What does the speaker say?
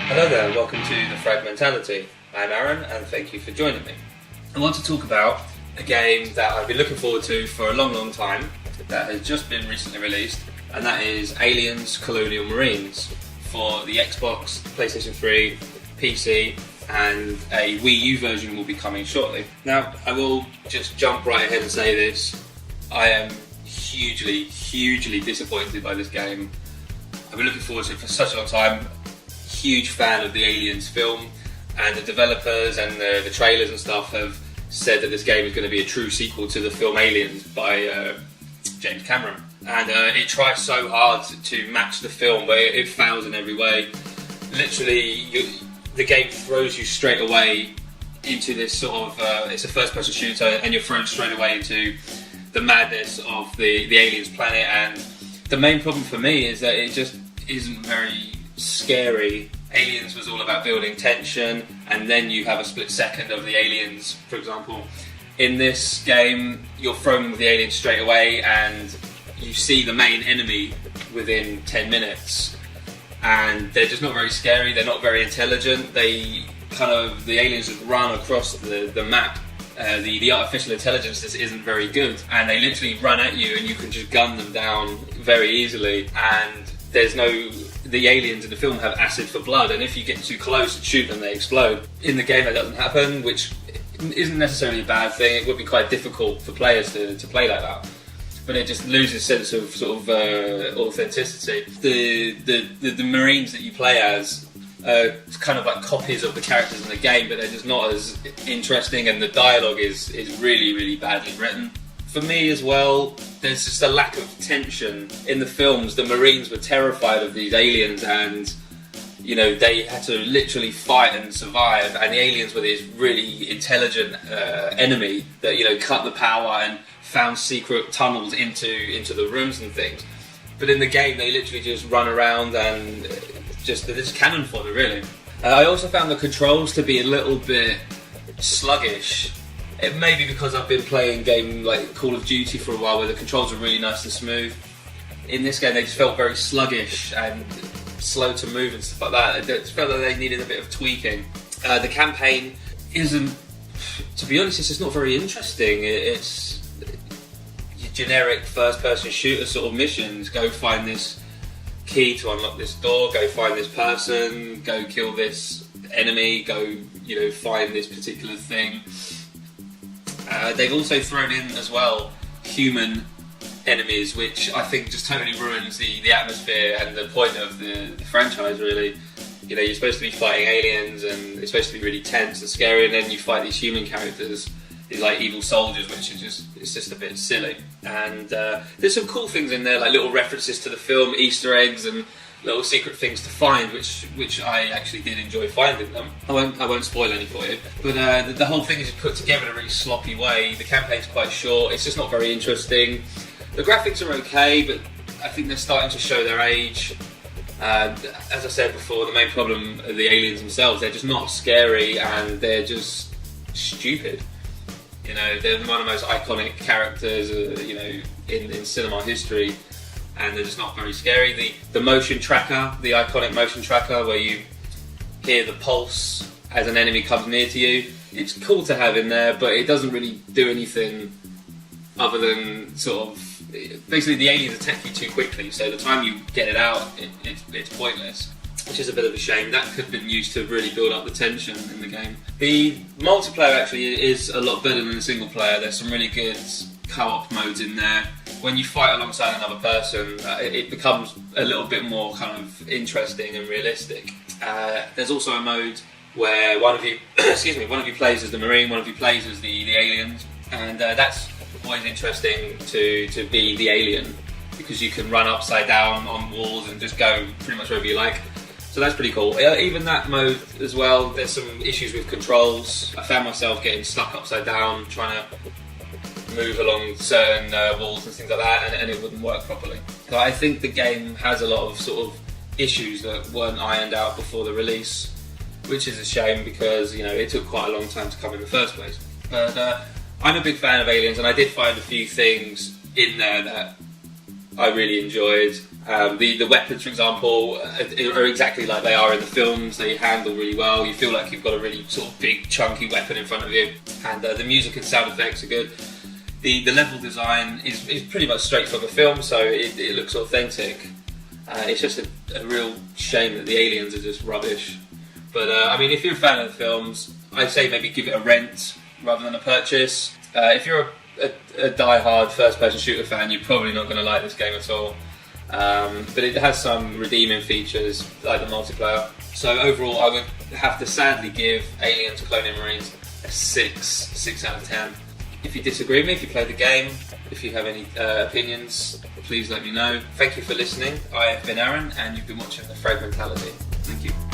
Hello there, welcome to The Fragmentality. I'm Aaron and thank you for joining me. I want to talk about a game that I've been looking forward to for a long time that has just been recently released, and that is Aliens Colonial Marines for the Xbox, PlayStation 3, PC, and a Wii U version will be coming shortly. Now, I will just jump right ahead and say this. I am hugely disappointed by this game. I've been looking forward to it for such a long time. Huge fan of the Aliens film, and the developers and the trailers and stuff have said that this game is going to be a true sequel to the film Aliens by James Cameron. And it tries so hard to match the film, but it fails in every way. Literally, the game throws you straight away into this sort of, it's a first-person shooter, and you're thrown straight away into the madness of the aliens planet. And the main problem for me is that it just isn't very scary. Aliens was all about building tension, and then you have a split second of the aliens, for example. In this game, you're thrown with the aliens straight away, and you see the main enemy within 10 minutes. And they're just not very scary, they're not very intelligent. The aliens just run across the map. The artificial intelligence isn't very good, and they literally run at you and you can just gun them down very easily. And the aliens in the film have acid for blood, and if you get too close and shoot them, they explode. In the game that doesn't happen, which isn't necessarily a bad thing. It would be quite difficult for players to play like that, but it just loses sense of sort of authenticity. The Marines that you play as are kind of like copies of the characters in the game, but they're just not as interesting, and the dialogue is really badly written. For me as well, there's just a lack of tension in the films. The Marines were terrified of these aliens, and they had to literally fight and survive, and the aliens were this really intelligent enemy that cut the power and found secret tunnels into the rooms and things. But in the game, they literally just run around and they're just cannon fodder, really. I also found the controls to be a little bit sluggish. It may be because I've been playing games like Call of Duty for a while, where the controls are really nice and smooth. In this game, they just felt very sluggish and slow to move and stuff like that. I just felt that they needed a bit of tweaking. The campaign isn't, to be honest, it's just not very interesting. It's your generic first-person shooter sort of missions. Go find this key to unlock this door, go find this person, go kill this enemy, go find this particular thing. They've also thrown in as well human enemies, which I think just totally ruins the atmosphere and the point of the franchise, really. You're supposed to be fighting aliens, and it's supposed to be really tense and scary, and then you fight these human characters, these like evil soldiers, which it's just a bit silly. And there's some cool things in there, like little references to the film, Easter eggs, and little secret things to find, which I actually did enjoy finding them. I won't spoil any for you, but the whole thing is put together in a really sloppy way. The campaign's quite short, it's just not very interesting. The graphics are okay, but I think they're starting to show their age. As I said before, the main problem are the aliens themselves. They're just not scary, and they're just stupid. They're one of the most iconic characters in cinema history, and they're just not very scary. The motion tracker, the iconic motion tracker where you hear the pulse as an enemy comes near to you, it's cool to have in there, but it doesn't really do anything other than sort of, basically the aliens attack you too quickly, so the time you get it out, it's pointless, which is a bit of a shame. That could have been used to really build up the tension in the game. The multiplayer actually is a lot better than the single player. There's some really good co-op modes in there. When you fight alongside another person, it becomes a little bit more kind of interesting and realistic. There's also a mode where one of you plays as the Marine, one of you plays as the aliens, and that's always interesting to be the alien, because you can run upside down on walls and just go pretty much wherever you like. So that's pretty cool. Even that mode as well, there's some issues with controls. I found myself getting stuck upside down trying to move along certain walls and things like that, and it wouldn't work properly. So I think the game has a lot of sort of issues that weren't ironed out before the release, which is a shame, because it took quite a long time to come in the first place. But I'm a big fan of Aliens, and I did find a few things in there that I really enjoyed. The weapons, for example, are exactly like they are in the films. They handle really well. You feel like you've got a really sort of big, chunky weapon in front of you. And the music and sound effects are good. The level design is pretty much straight from the film, so it looks authentic. It's just a real shame that the aliens are just rubbish. But I mean, if you're a fan of the films, I'd say maybe give it a rent rather than a purchase. If you're a die-hard first-person shooter fan, you're probably not going to like this game at all. But it has some redeeming features, like the multiplayer. So overall, I would have to sadly give Aliens Colonial Marines a 6 out of 10. If you disagree with me, if you played the game, if you have any opinions, please let me know. Thank you for listening. I have been Aaron, and you've been watching The Fragmentality. Thank you.